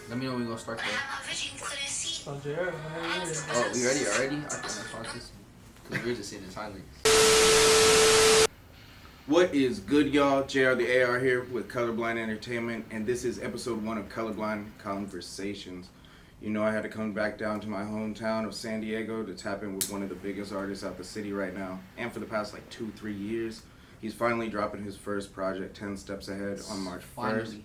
Let me know when we're gonna start though. Oh, JR, Oh, we ready already? I can't start this. Cause we're just sitting in silence. What is good, y'all? JRTHEAR here with Colorblind Entertainment, and this is episode 1 of Colorblind Conversations. You know, I had to come back down to my hometown of San Diego to tap in with one of the biggest artists out the city right now. And for the past like 2-3 years, he's finally dropping his first project, 10 Steps Ahead, on March 1st.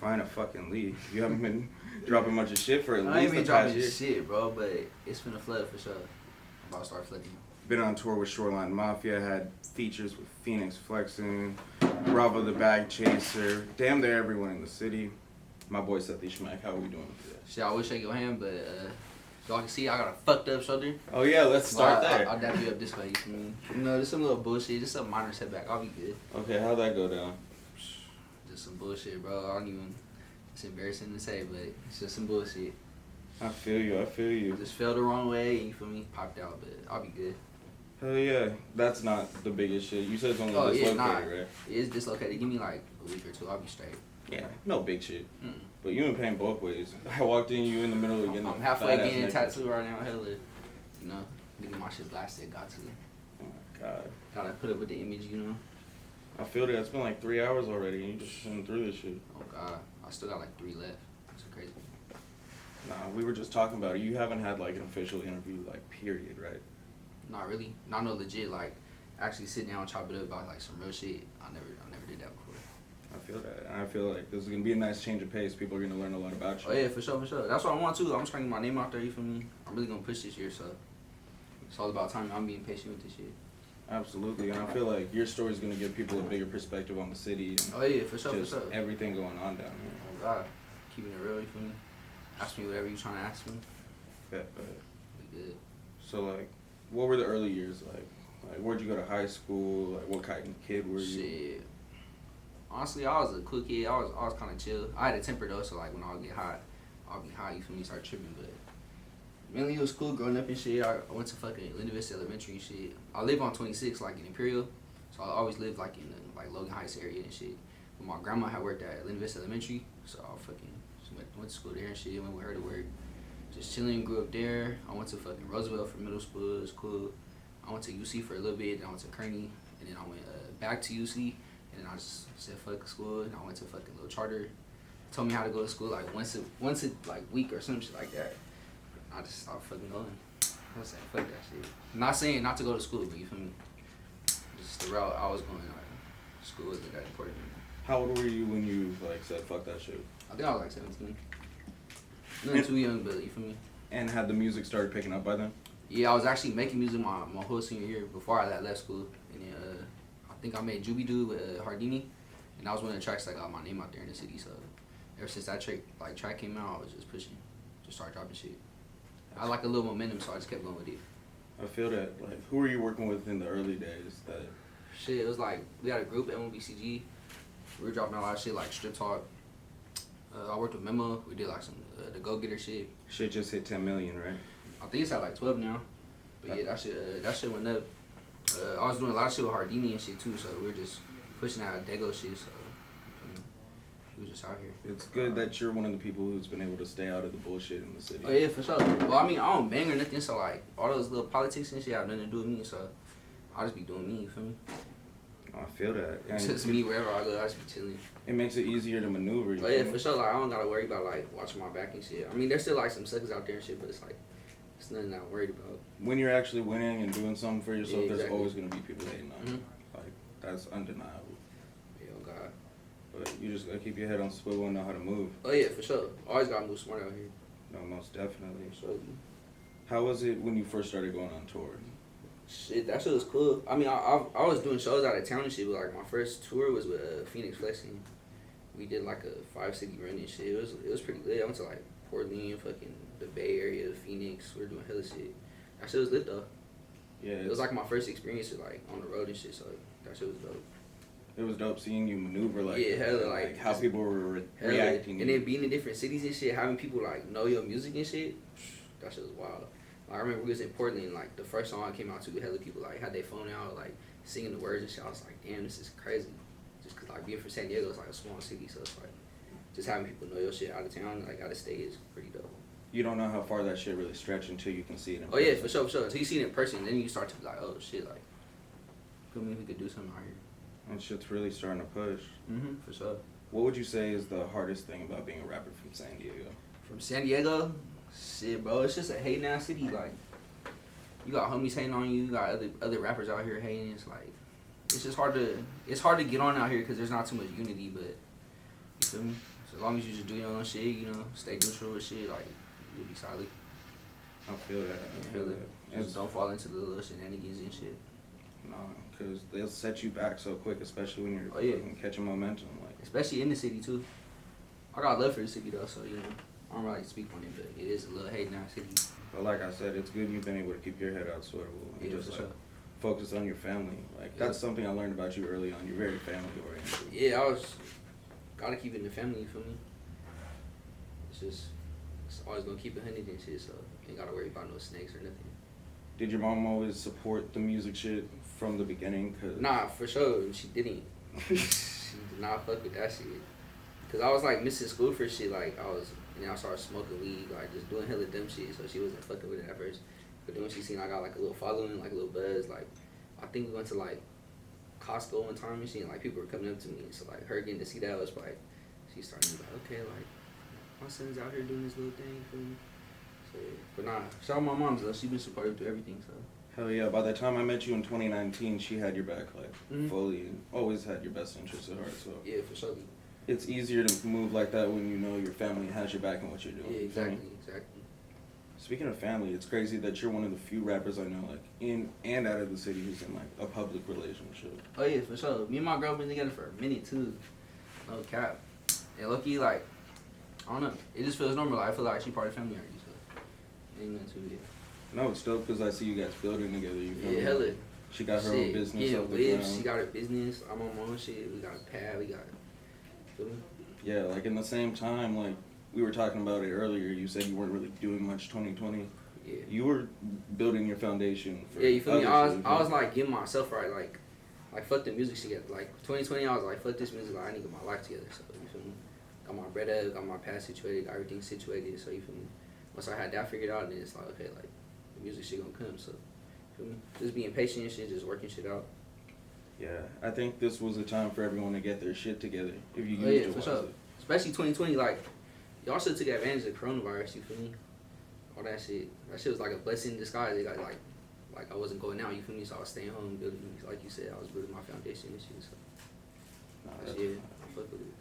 Finally. You haven't been dropping much of shit for at I ain't least been the past dropping year. shit, bro, but it's finna flood for sure. I'm about to start flooding. Been on tour with Shoreline Mafia, had features with Fenix Flexin, Bravo the Bag Chaser, damn near everyone in the city. My boy Sethii Shmactt, how are we doing today? Shit, I wish I shake your hand, but y'all can see I got a fucked up shoulder. Oh yeah, let's start there. I'll dap you up this way. You know, there's some little bullshit, just a minor setback. I'll be good. Okay, how'd that go down? Just some bullshit, bro. I don't even. It's embarrassing to say, but it's just some bullshit. I feel you. Just fell the wrong way, you feel me? Popped out, but I'll be good. Hell yeah, that's not the biggest shit. You said it's only dislocated, right? It is dislocated. Give me like a week or two, I'll be straight. Yeah, no big shit. Mm. But you in pain both ways. I walked in, you in the middle of getting I'm halfway getting a tattoo right now, hella. You know, nigga, my shit blasted, got to. Oh my god. Gotta put up with the image, you know? I feel that. It's been like 3 hours already, and you just sitting through this shit. Oh god, I still got like 3 left. It's crazy. Nah, we were just talking about it. You haven't had like an official interview, like, period, right? Not really. Not no legit, like, actually sit down and chop it up about like some real shit. I never did that before. I feel that. And I feel like this is going to be a nice change of pace. People are going to learn a lot about you. Oh yeah, for sure. That's what I want too. I'm just trying to get my name out there, you feel me? I'm really gonna push this year, so it's all about time. I'm being patient with this shit. Absolutely. And I feel like your story is going to give people a bigger perspective on the city. And Oh yeah, for sure. everything going on down here. Oh god, keeping it real, you feel me? Ask me whatever you trying to ask me. Bet. We good. So, like, what were the early years like? Like, where'd you go to high school? Like, what kind of kid were you? Shit. Honestly, I was a cool kid. I was kind of chill. I had a temper though, so like when I would get hot, I'll be high. You feel me? Start tripping, but mainly it was cool growing up and shit. I went to fucking Linda Vista Elementary and shit. I live on 26, like in Imperial, so I always lived like in the like Logan Heights area and shit. But my grandma had worked at Linda Vista Elementary, so I fucking went to school there and shit. Went with her to work. Just chilling, grew up there. I went to fucking Roosevelt for middle school. It was cool. I went to UC for a little bit. Then I went to Kearney, and then I went back to UC. And then I just said fuck school, and I went to fucking little charter. Told me how to go to school like once a like week or some shit like that. I just stopped fucking going. I was saying fuck that shit. I'm not saying not to go to school, but you feel me? Just the route I was going. Like, school wasn't that important. How old were you when you, like, said fuck that shit? I think I was like 17. Nothing too young, but you feel me? And had the music started picking up by then? Yeah, I was actually making music my whole senior year before I left school. And then I think I made Juby Doo with Hardini. And that was one of the tracks that got my name out there in the city. So ever since that track came out, I was just pushing. Just started dropping shit. I like a little momentum, so I just kept going with it. I feel that. Like, who were you working with in the early days? That Shit, it was like, we had a group, MOBCG. We were dropping a lot of shit like Strip Talk. I worked with Memo. We did like some the Go Getter shit. Shit just hit 10 million, right? I think it's at like 12 now. But yeah, that shit went up. I was doing a lot of shit with Hardini and shit too, so we were just pushing out Dago shit, so we were just out here. It's good that you're one of the people who's been able to stay out of the bullshit in the city. Oh yeah, for sure. Well, I mean, I don't bang or nothing, so like, all those little politics and shit have nothing to do with me, so I'll just be doing me, you feel me? I feel that. And It's just me wherever I go, I just be chilling. It makes it easier to maneuver. Oh yeah, for sure. Like, I don't gotta worry about like watching my back and shit. I mean, there's still like some suckers out there and shit, but it's like, it's nothing I'm worried about. When you're actually winning and doing something for yourself, Yeah, there's exactly. always going to be people hating on you. Mm-hmm. Like, that's undeniable. Yeah, oh god. But you just got to keep your head on swivel and know how to move. Oh yeah, for sure. Always gotta move smart out here. No, most definitely. So, How was it when you first started going on tour? shit, that shit was cool. I mean, I was doing shows out of town and shit, but like my first tour was with Fenix Flexin. We did like a 5-city run and shit. It was pretty lit. I went to like Portland, fucking the Bay Area, Phoenix. We were doing hella shit. That shit was lit though. Yeah, It was like my first experience with, like on the road and shit. So like, that shit was dope. it was dope seeing you maneuver, like, Yeah, hella, like, how people were Hella. reacting. And then being in different cities and shit, having people like know your music and shit. That shit was wild. Like, I remember we was in Portland, like the first song I came out to, hella people like had their phone out, like singing the words and shit. I was like, damn, this is crazy. Just cause like being from San Diego, it's like a small city, so it's like just having people know your shit out of town, like out of state, is pretty dope. You don't know how far that shit really stretch until you can see it in person. Yeah, for sure. Until you see it in person, then you start to be like, oh shit, like, feel me, we could do something out here. And shit's really starting to push. For sure. What would you say is the hardest thing about being a rapper from San Diego? From San Diego? Shit, bro, it's just a hating ass city. Like, you got homies hating on you, you got other rappers out here hating. It's like, it's just hard to get on out here because there's not too much unity, but, you feel me? So as long as you just do your own shit, you know, stay neutral with shit, like, you'll be solid. I feel that. I feel it. Just don't fall into the little shenanigans and shit. No, because they'll set you back so quick, especially when you're catching momentum. Like, especially in the city, too. I got love for the city, though, so, you know, I don't really speak on it, but it is a little hating ass city. But like I said, it's good you've been able to keep your head out swivel and just, like, focus on your family. Like, that's something I learned about you early on. You're very family-oriented. Yeah, gotta keep it in the family, you feel me? It's always gonna keep it 100 and shit, so you ain't gotta worry about no snakes or nothing. Did your mom always support the music shit from the beginning? Nah, for sure, she didn't. She did not fuck with that shit. Cause I was like missing school for shit, like I started smoking weed, like just doing hella dumb shit, so she wasn't fucking with it at first. But then when she seen I got like a little following, like a little buzz, like I think we went to like Costco one time and shit, and like people were coming up to me, so like her getting to see that was like, she started to be like, okay, like my son's out here doing this little thing for me. So yeah. But nah, shout out my mom's though, she been supportive through everything, so. Hell yeah, by the time I met you in 2019, she had your back, like, fully, and always had your best interests at heart, so. Yeah, for sure. It's easier to move like that when you know your family has your back in what you're doing. Yeah, exactly. Speaking of family, it's crazy that you're one of the few rappers I know, like, in and out of the city who's in, like, a public relationship. Oh yeah, for sure. Me and my girl been together for a minute, too. No cap. And lucky, like, I don't know. It just feels normal. Like, I feel like she part of the family already, so ain't nothing too, yeah. No, it's dope because I see you guys building together. You feel me? Hella. She got her own business. Yeah, she got her business. I'm on my own shit. We got a pad. We got. Feel me? Yeah, like in the same time, like we were talking about it earlier. You said you weren't really doing much 2020. Yeah. You were building your foundation. For you feel me? I was like getting myself right. Like fuck the music shit. Like 2020, I was like fuck this music. Like I need to get my life together. So you feel me? Got my bread up. Got my past situated. Got everything situated. So you feel me? Once I had that figured out, then it's like okay, like. Music shit gonna come, so feel me? Just being patient and shit, just working shit out. Yeah, I think this was a time for everyone to get their shit together. If you used it for sure. Especially 2020, like y'all should took advantage of the coronavirus. You feel me? All that shit. That shit was like a blessing in disguise. It got like I wasn't going out. You feel me? So I was staying home, building. Like you said, I was building my foundation and shit. So I fuck with it.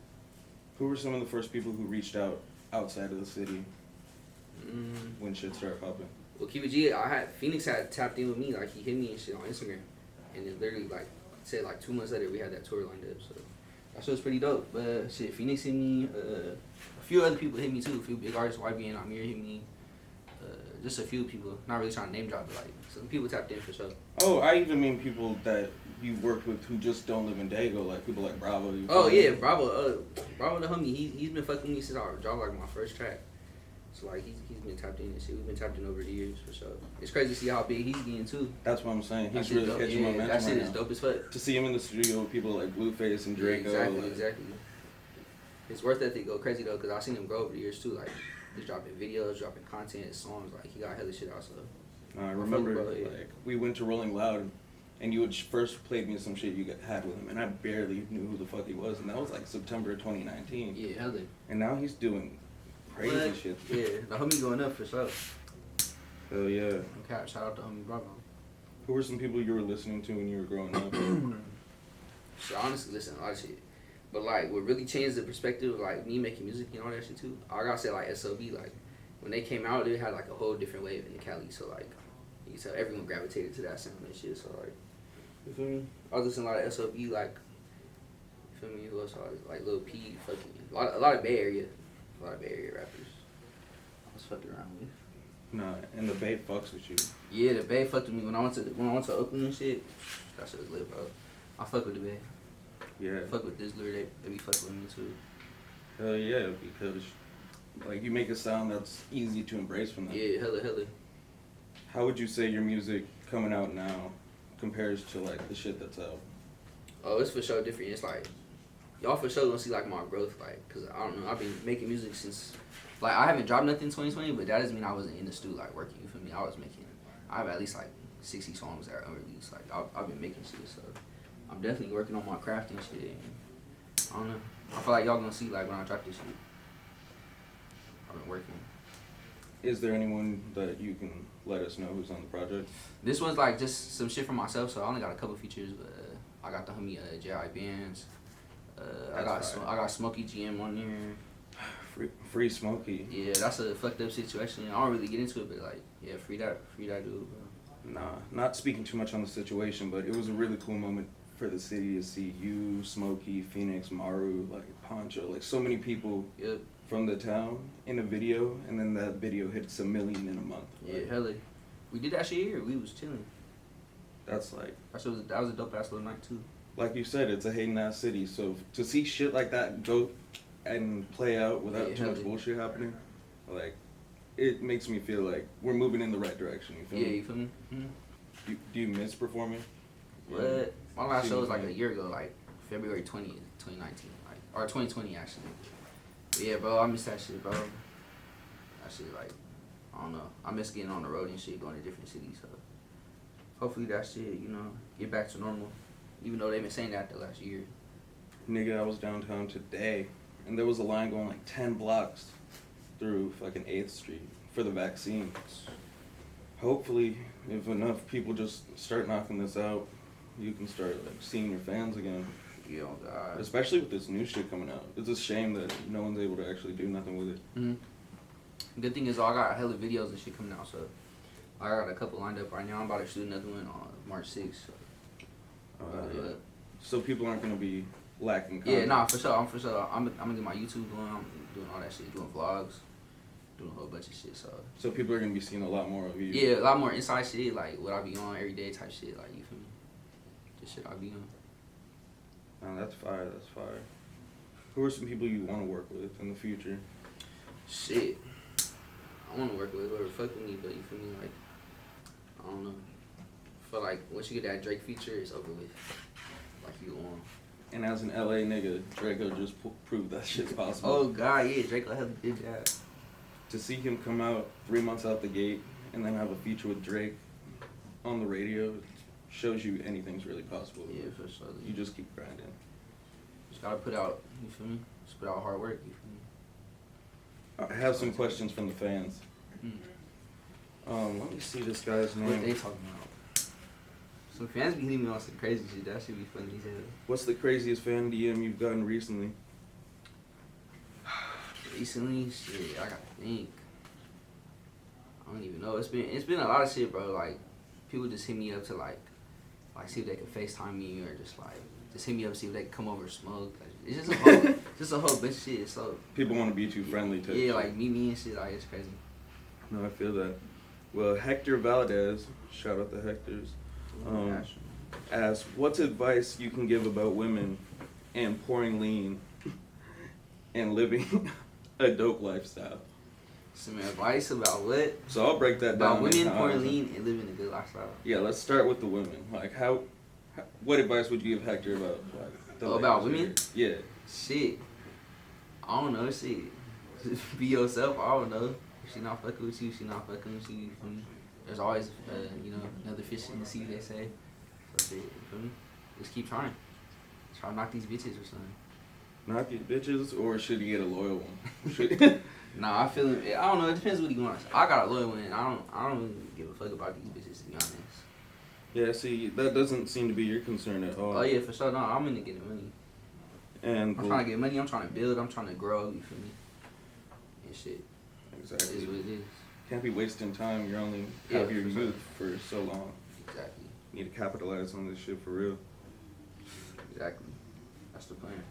Who were some of the first people who reached out outside of the city when shit started popping? Well, keep it G, Fenix had tapped in with me, like he hit me and shit on Instagram, and then literally like said like 2 months later we had that tour lined up, so that shit was pretty dope. But shit, Fenix hit me, a few other people hit me too, a few big artists, YB and Amir hit me, just a few people, not really trying to name drop, but like some people tapped in for sure. Oh, I even mean people that you worked with who just don't live in Dago, like people like Bravo. Oh yeah, Bravo the homie, he's been fucking with me since I dropped like my first track. So like he's been tapped in and shit. We've been tapped in over the years for sure. It's crazy to see how big he's getting too. That's what I'm saying. He's really catching momentum. That shit is dope as fuck. To see him in the studio with people like Blueface and Draco. Yeah, exactly. His work ethic go crazy though, cause I've seen him grow over the years too. Like he's dropping videos, dropping content, songs. Like he got hella shit out. So I remember like we went to Rolling Loud, and you had first played me some shit you had with him, and I barely knew who the fuck he was, and that was like September 2019. Yeah, hella. And now he's doing crazy shit. Yeah, the homie going up for sure. Hell yeah. Okay, shout out to homie Bravo. Who were some people you were listening to when you were growing up? So honestly, listen, a lot of shit. But like, what really changed the perspective of like me making music and all that shit too, I gotta say like SOB, like when they came out, they had like a whole different wave in Cali. So like, you can tell everyone gravitated to that sound and shit. So like, you feel me? I was listening to a lot of SOB, like, you feel me? Who else? Like Lil P, fucking a lot of Bay Area. A lot of Bay Area rappers I was fucking around with. Nah, and the Bay fucks with you. Yeah, the Bay fucked with me when I went to Oakland and shit. That shit was lit, bro. I fuck with the Bay. Yeah. I fuck with Dizzler, they be fucking with me too. Hell yeah, because like you make a sound that's easy to embrace from them. Yeah, hella. How would you say your music coming out now compares to like the shit that's out? Oh, it's for sure different. It's like y'all for sure gonna see like my growth, like, cause I don't know, I've been making music since, like, I haven't dropped nothing in 2020, but that doesn't mean I wasn't in the studio like working. You feel me? I have at least like 60 songs that are unreleased. Like I've been making shit, so I'm definitely working on my craft and shit. And I don't know. I feel like y'all gonna see like when I drop this shit. I've been working. Is there anyone that you can let us know who's on the project? This one's like just some shit for myself, so I only got a couple features, but I got the homie JRTHEAR. I got Smokey GM on there. Free Smokey. Yeah, that's a fucked up situation. I don't really get into it, but like, yeah, free that dude, bro. Nah, not speaking too much on the situation, but it was a really cool moment for the city to see you, Smokey, Phoenix, Maru, like Poncho, like so many people from the town in a video, and then that video hits 1 million in a month. Yeah, hella. We did that shit here. We was chilling. That's like... That was a dope ass little night too. Like you said, it's a hating ass city, so to see shit like that go and play out without too much bullshit happening, like, it makes me feel like we're moving in the right direction. You feel me? Yeah, you feel me? Mm-hmm. Do you miss performing? What? My last show was like a year ago, like February 20th, 2019, like, or 2020 actually. But yeah, bro, I miss that shit, bro. That shit, like, I don't know. I miss getting on the road and shit, going to different cities. So hopefully that shit, you know, get back to normal. Even though they've been saying that the last year. Nigga, I was downtown today, and there was a line going like 10 blocks through fucking 8th Street for the vaccine. Hopefully, if enough people just start knocking this out, you can start like seeing your fans again. Yeah, oh God. Especially with this new shit coming out. It's a shame that no one's able to actually do nothing with it. Mm-hmm. Good thing is, I got hella videos and shit coming out, so I got a couple lined up right now. I'm about to shoot another one on March 6th. So. Yeah. So people aren't gonna be lacking content. Yeah, nah, for sure. I'm gonna get my YouTube going. I'm doing all that shit, doing vlogs, doing a whole bunch of shit. So people are gonna be seeing a lot more of you. Yeah, a lot more inside shit, like what I be on every day type shit. Like, you feel me? Just shit I be on. Oh, that's fire. That's fire. Who are some people you want to work with in the future? Shit, I want to work with whoever fuck with me, but you feel me? Like, I don't know. I feel like once you get that Drake feature, it's over with. Like, you on. And as an LA nigga, Draco just proved that shit's possible. Oh God, yeah, Draco had a good job. To see him come out 3 months out the gate and then have a feature with Drake on the radio shows you anything's really possible. Yeah, for sure. You just keep grinding. Just gotta put out, you feel me? Just put out hard work, you feel me? I have some questions from the fans. Let me see this guy's name. What they talking about? Some fans be hitting me on some crazy shit. That should be funny as hell. What's the craziest fan DM you've gotten recently? Recently, shit, I gotta think. I don't even know. It's been a lot of shit, bro. Like, people just hit me up to like see if they can FaceTime me, or just hit me up to see if they can come over and smoke. Like, it's just a whole bunch of shit. So people want to be too friendly to. Yeah, like meet me and shit. Like, it's crazy. No, I feel that. Well, Hector Valdez, shout out to Hectors, asks, what's advice you can give about women and pouring lean and living a dope lifestyle? Some advice about what? So I'll break that down. About women pouring lean and living a good lifestyle. Yeah, let's start with the women. Like, what advice would you give Hector about about women? Yeah. Shit. I don't know. Shit. Just be yourself. I don't know. If she not fucking with you, she not fucking with you. You feel me? There's always, another fish in the sea, they say. So shit, you feel me? Just keep trying. Try to knock these bitches or something. Knock these bitches, or should you get a loyal one? Nah, I feel it. I don't know. It depends what he wants. I got a loyal one. I don't really give a fuck about these bitches, to be honest. Yeah, see, that doesn't seem to be your concern at all. Oh yeah, for sure. No, I'm into getting money. And I'm trying to get money. I'm trying to build. I'm trying to grow. You feel me? And shit. Exactly. It is what it is. Can't be wasting time. You're only have your youth for so long. Exactly. You need to capitalize on this shit for real. Exactly. That's the plan.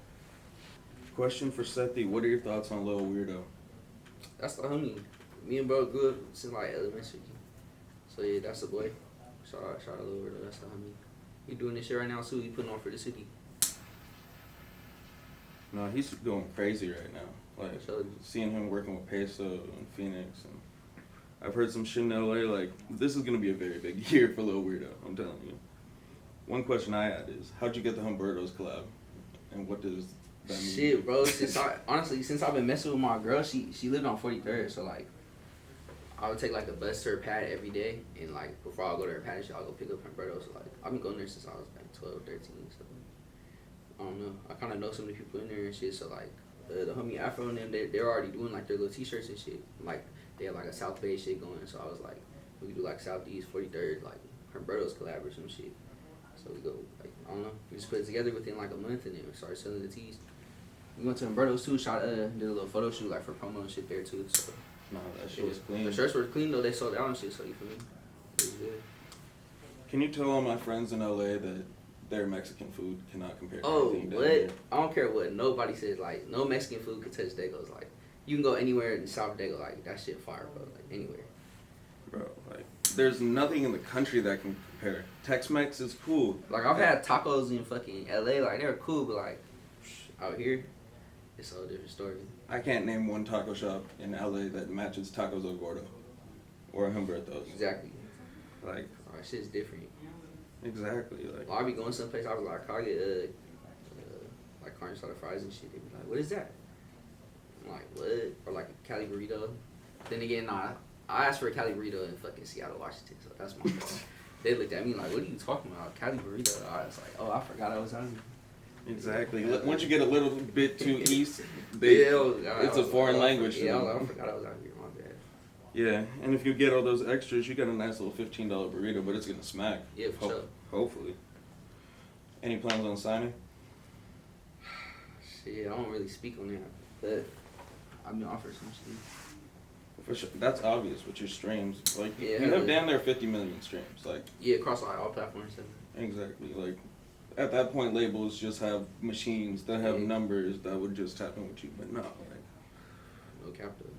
Question for Sethii: what are your thoughts on Lil Weirdo? That's the homie. Me and bro grew up since like elementary. So yeah, that's the boy. Shout out Lil Weirdo. That's the homie. He doing this shit right now too. He putting on for the city. No, he's going crazy right now. Like, seeing him working with Peso and Phoenix, and I've heard some shit in LA. Like, this is gonna be a very big year for Lil Weirdo. I'm telling you. One question I had is, how'd you get the Humbertos collab, and what does Shit, bro. Since I've been messing with my girl, she lived on 43rd, so like, I would take like the bus to her pad every day, and like before I go to her pad, I'll go pick up Humberto. So like, I've been going there since I was like 12, 13. So I don't know. I kind of know some of the people in there and shit. So like, the homie Afro and them, they're already doing like their little t-shirts and shit. Like they have like a South Bay shit going. So I was like, we could do like Southeast 43rd, like Humberto's collab or some shit. So we go like, I don't know. We just put it together within like a month, and then we started selling the tees. We went to Humberto's too. Did a little photo shoot like for promo and shit there too. So. No, that shit was clean. The shirts were clean though. They sold out and shit. So you feel me? It was good. Can you tell all my friends in LA that their Mexican food cannot compare to anything down what? here? I don't care what nobody says. Like no Mexican food could touch Dago's. Like you can go anywhere in South Dago. Like that shit fire, bro. Like anywhere. Bro, like there's nothing in the country that can compare. Tex-Mex is cool. Like I've had tacos in fucking LA. Like they're cool, but like out here, it's a whole different story. I can't name one taco shop in LA that matches Tacos El Gordo or Humberto's. Exactly. Like, shit's different. Exactly. Like, I'll be going someplace. I was like, I'll get like carne asada fries and shit. They be like, what is that? I'm like, what? Or like a Cali burrito. Then again, nah, I asked for a Cali burrito in fucking Seattle, Washington. So that's my fault. They looked at me like, what are you talking about? Cali burrito? I was like, oh, I forgot I was hungry. Exactly. Once you get a little bit too east, it's a foreign language. Yeah, I forgot I was out here. My bad. Yeah, and if you get all those extras, you got a nice little $15 burrito, but it's gonna smack. Yeah, for sure. Hopefully. Any plans on signing? Shit, I don't really speak on that, but I've been offered some shit. For sure. That's obvious with your streams. Like, yeah, you have damn near 50 million streams. Like, yeah, across like all platforms. Exactly. Like, at that point, labels just have machines that have numbers that would just tap in with you, but no. Like, no capital.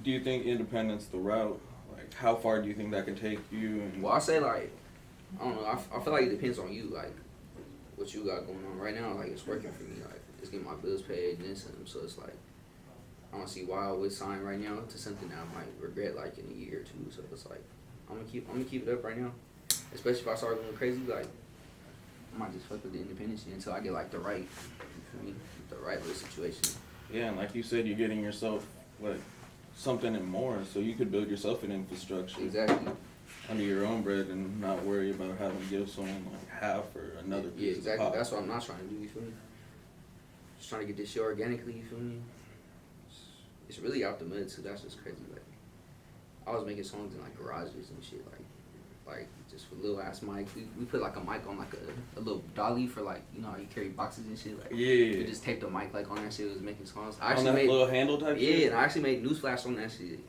Do you think independent's the route? Like, how far do you think that can take you? And well, I say like, I don't know. I feel like it depends on you. Like, what you got going on right now. Like, it's working for me. Like, it's getting my bills paid and this and them. So it's like, I don't see why I would sign right now to something that I might regret like in a year or two. So it's like, I'm gonna keep it up right now. Especially if I start going crazy, like. I might just fuck with the independence until I get like the right, the right little situation. Yeah, and like you said, you're getting yourself like something and more, so you could build yourself an infrastructure. Exactly. Under your own bread and not worry about having to give someone like half or another piece. Yeah, exactly. Of pop. That's what I'm not trying to do. You feel me? Just trying to get this shit organically. You feel me? It's really out the mud too. That's just crazy. Like I was making songs in like garages and shit. Like just with little ass mic. We put like a mic on like a little dolly for like, you know how you carry boxes and shit. Like we just taped the mic like on that shit. Was making songs. I actually on that made little handle type shit? Yeah, and I actually made Newsflash on that shit.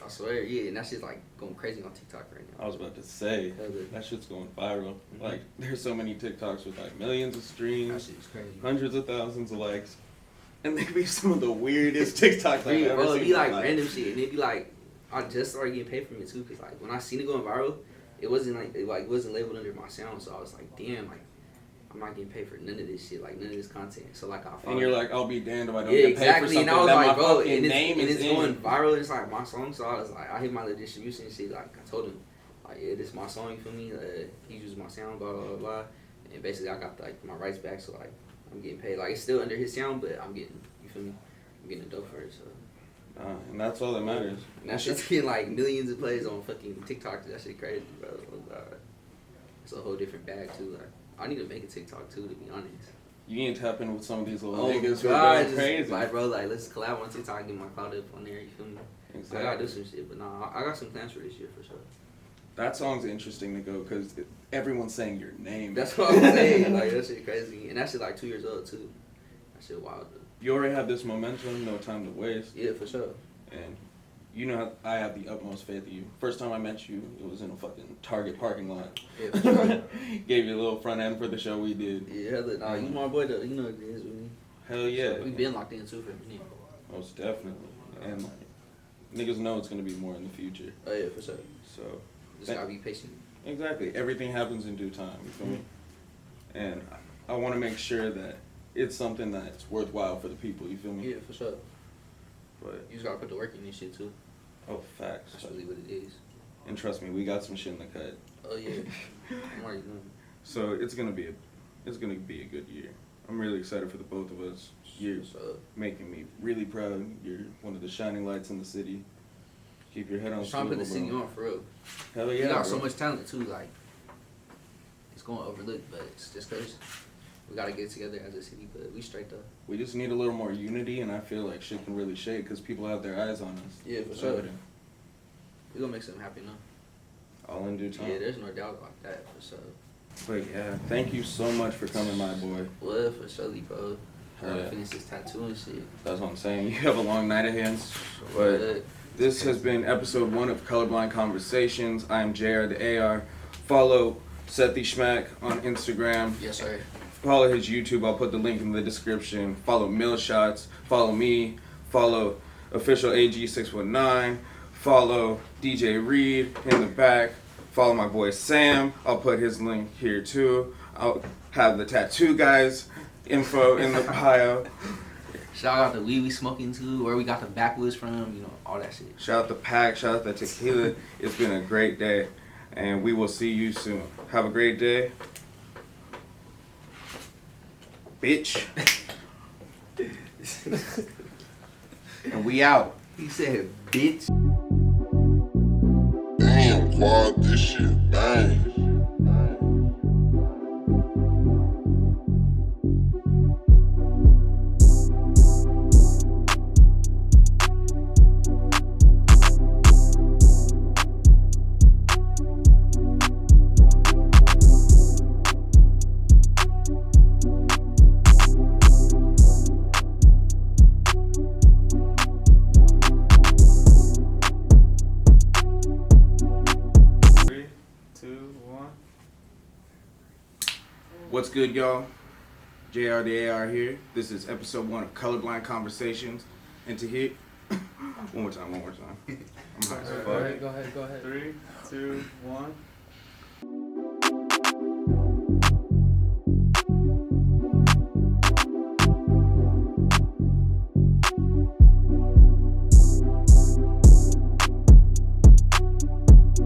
I swear, yeah, and that shit's like going crazy on TikTok right now. I was about to say, that shit's going viral. Mm-hmm. Like there's so many TikToks with like millions of streams, that shit's crazy. Hundreds of thousands of likes, and they be some of the weirdest TikToks I've ever seen. It'd be like random shit, and it'd be like I just started getting paid from it too, cause like when I seen it going viral. It wasn't like it wasn't labeled under my sound, so I was like, damn, like I'm not getting paid for none of this shit, like none of this content. So like and you're like, I'll be damned if I don't get paid for something and I was that like, my bro, fucking name is it's in. going viral. It's like my song, so I was like, I hit my little distribution and shit. Like I told him, like yeah, this is my song, you feel me? He uses my sound, blah blah blah blah, and basically I got like my rights back, so like I'm getting paid. Like it's still under his sound, but I'm getting, you feel me? I'm getting a dope for it, so. And that's all that matters. And that shit's getting like millions of plays on fucking TikTok. That shit crazy, bro. It's a whole different bag too. Like, I need to make a TikTok too, to be honest. You need to tap in with some of these little niggas who are going crazy. Like, bro, like let's collab on TikTok and get my cloud up on there. You feel me? Exactly. I gotta do some shit, but nah, I got some plans for this year for sure. That song's interesting to go because everyone's saying your name. That's what I'm saying. Like that shit crazy, and that shit like 2 years old too. That shit wild. Though. You already have this momentum, no time to waste. Yeah, for sure. And you know I have the utmost faith in you. First time I met you, it was in a fucking Target parking lot. Yeah, for sure. Gave you a little front end for the show we did. Yeah, nah, you my boy though. You know what it is with me. Hell yeah. So we been locked in too for a minute. Most definitely. And like, niggas know it's gonna be more in the future. Oh yeah, for sure. So just gotta be patient. Exactly. Everything happens in due time. You feel me? And I want to make sure that it's something that's worthwhile for the people. You feel me? Yeah, for sure. But you just gotta put the work in this shit too. Oh, facts. That's really what it is. And trust me, we got some shit in the cut. Oh yeah. I'm already knowing. So it's gonna be a good year. I'm really excited for the both of us. You're making me really proud. You're one of the shining lights in the city. Keep your head on trying to put the swivel, city bro. on for real. Hell yeah, You got bro. so much talent too, like it's going overlooked, but it's just cause we gotta get together as a city, but we straight though. We just need a little more unity, and I feel like shit can really shake because people have their eyes on us. Yeah, for sure. We gonna make something happen though. All in due time. Yeah, there's no doubt about that for sure. But yeah, thank you so much for coming, my boy. Well, for sure, bro. I gotta Yeah. finish this tattoo and shit. That's what I'm saying. You have a long night ahead. But this has been episode 1 of Colorblind Conversations. I am JRTHEAR. Follow Sethii Shmactt on Instagram. Yes, sir. Follow his YouTube. I'll put the link in the description. Follow MILSHOTZ. Follow me. Follow Official AG619. Follow DJ Reed in the back. Follow my boy Sam. I'll put his link here too. I'll have the tattoo guys info in the bio. Shout out the weed we smoking too, where we got the backwoods from, you know, all that shit. Shout out the pack. Shout out the tequila. It's been a great day. And we will see you soon. Have a great day. Bitch. And we out. He said, bitch. Damn, quad, this shit bang. What's good, y'all? JRTHEAR here. This is episode 1 of Colorblind Conversations. And to hit, one more time. I'm high as fuck. Go ahead. 3, 2, 1.